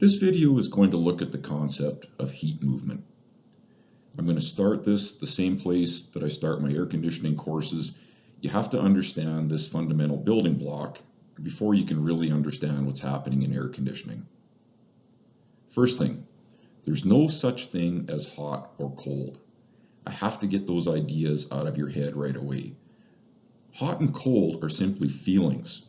This video is going to look at the concept of heat movement. I'm going to start this the same place that I start my air conditioning courses. You have to understand this fundamental building block before you can really understand what's happening in air conditioning. First thing, there's no such thing as hot or cold. I have to get those ideas out of your head right away. Hot and cold are simply feelings.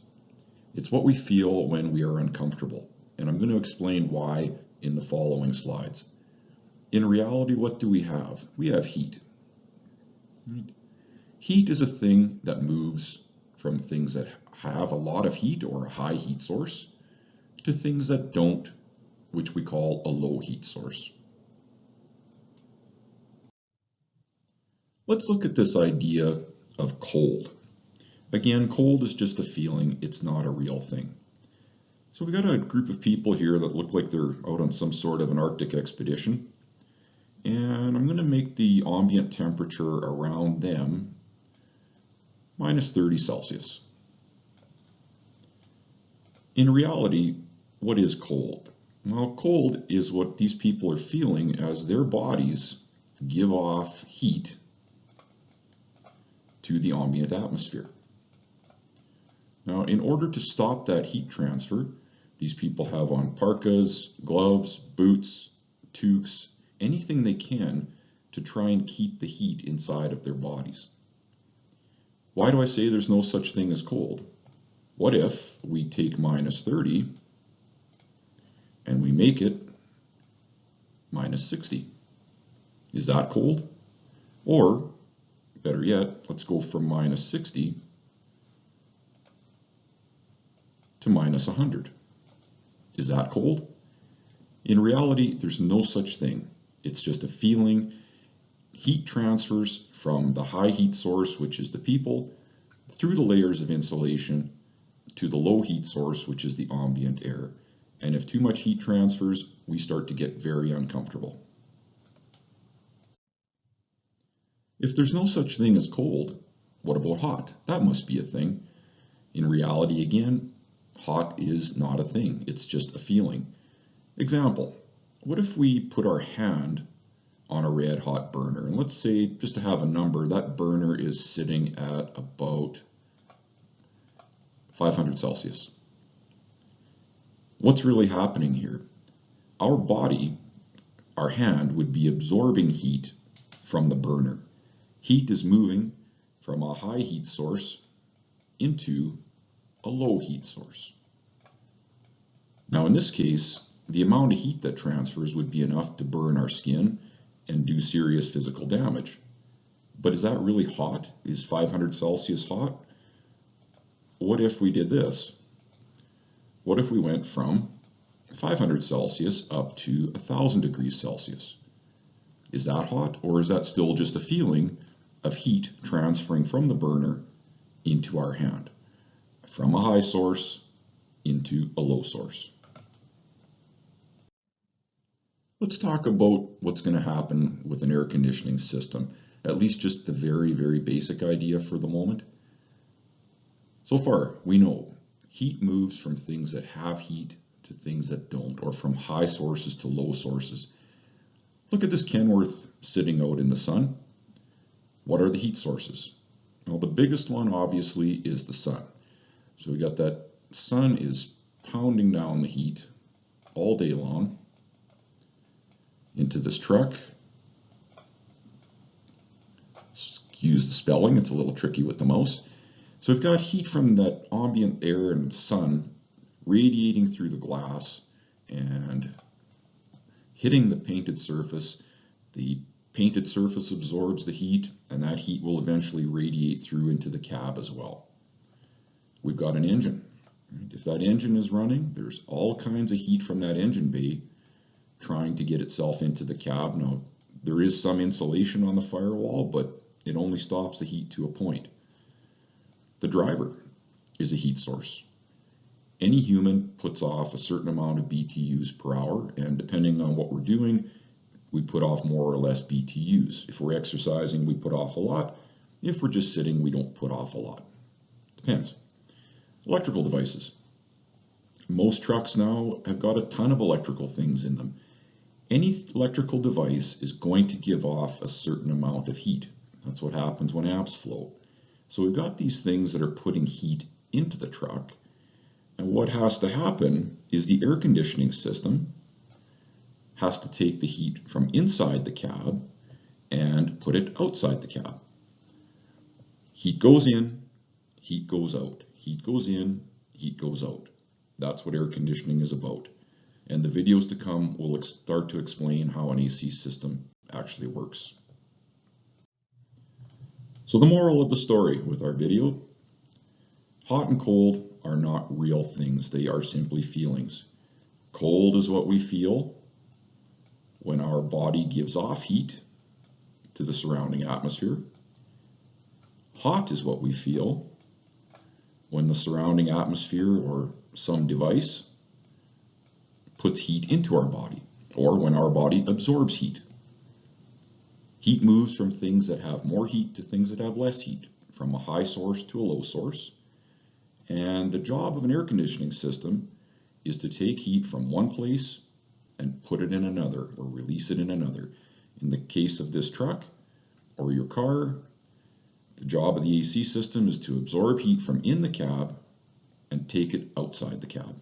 It's what we feel when we are uncomfortable, and I'm going to explain why in the following slides. In reality, what do we have? We have heat. Heat is a thing that moves from things that have a lot of heat or a high heat source to things that don't, which we call a low heat source. Let's look at this idea of cold. Again, cold is just a feeling, it's not a real thing. So we got a group of people here that look like they're out on some sort of an Arctic expedition. And I'm going to make the ambient temperature around them minus 30 Celsius. In reality, what is cold? Well, cold is what these people are feeling as their bodies give off heat to the ambient atmosphere. Now, in order to stop that heat transfer, these people have on parkas, gloves, boots, toques, anything they can to try and keep the heat inside of their bodies. Why do I say there's no such thing as cold? What if we take minus 30 and we make it minus 60? Is that cold? Or, better yet, let's go from minus 60 to minus 100. Is that cold? In reality, there's no such thing. It's just a feeling. Heat transfers from the high heat source, which is the people, through the layers of insulation to the low heat source, which is the ambient air. And if too much heat transfers, we start to get very uncomfortable. If there's no such thing as cold, what about hot? That must be a thing. In reality, again, hot is not a thing. It's just a feeling. Example, what if we put our hand on a red hot burner? And let's say, just to have a number, that burner is sitting at about 500 Celsius. What's really happening here? Our body, our hand, would be absorbing heat from the burner. Heat is moving from a high heat source into a low heat source. Now in this case, the amount of heat that transfers would be enough to burn our skin and do serious physical damage. But is that really hot? Is 500 Celsius hot? What if we did this? What if we went from 500 Celsius up to 1,000 degrees Celsius? Is that hot, or is that still just a feeling of heat transferring from the burner into our hand, from a high source into a low source? Let's talk about what's going to happen with an air conditioning system, at least just the very, very basic idea for the moment. So far, we know heat moves from things that have heat to things that don't, or from high sources to low sources. Look at this Kenworth sitting out in the sun. What are the heat sources? Well, the biggest one obviously is the sun. So we got that sun is pounding down the heat all day long into this truck. Excuse the spelling, it's a little tricky with the mouse. So we've got heat from that ambient air and sun radiating through the glass and hitting the painted surface. The painted surface absorbs the heat, and that heat will eventually radiate through into the cab as well. We've got an engine. If that engine is running, there's all kinds of heat from that engine bay trying to get itself into the cab. Now, there is some insulation on the firewall, but it only stops the heat to a point. The driver is a heat source. Any human puts off a certain amount of BTUs per hour, and depending on what we're doing, we put off more or less BTUs. If we're exercising, we put off a lot. If we're just sitting, we don't put off a lot. Depends. Electrical devices. Most trucks now have got a ton of electrical things in them. Any electrical device is going to give off a certain amount of heat. That's what happens when amps flow. So we've got these things that are putting heat into the truck. And what has to happen is the air conditioning system has to take the heat from inside the cab and put it outside the cab. Heat goes in, heat goes out. Heat goes in, heat goes out. That's what air conditioning is about. And the videos to come will start to explain how an AC system actually works. So the moral of the story with our video: hot and cold are not real things. They are simply feelings. Cold is what we feel when our body gives off heat to the surrounding atmosphere. Hot is what we feel when the surrounding atmosphere or some device puts heat into our body, or when our body absorbs heat. Heat moves from things that have more heat to things that have less heat, from a high source to a low source. And the job of an air conditioning system is to take heat from one place and put it in another, or release it in another. In the case of this truck or your car, the job of the AC system is to absorb heat from in the cab and take it outside the cab.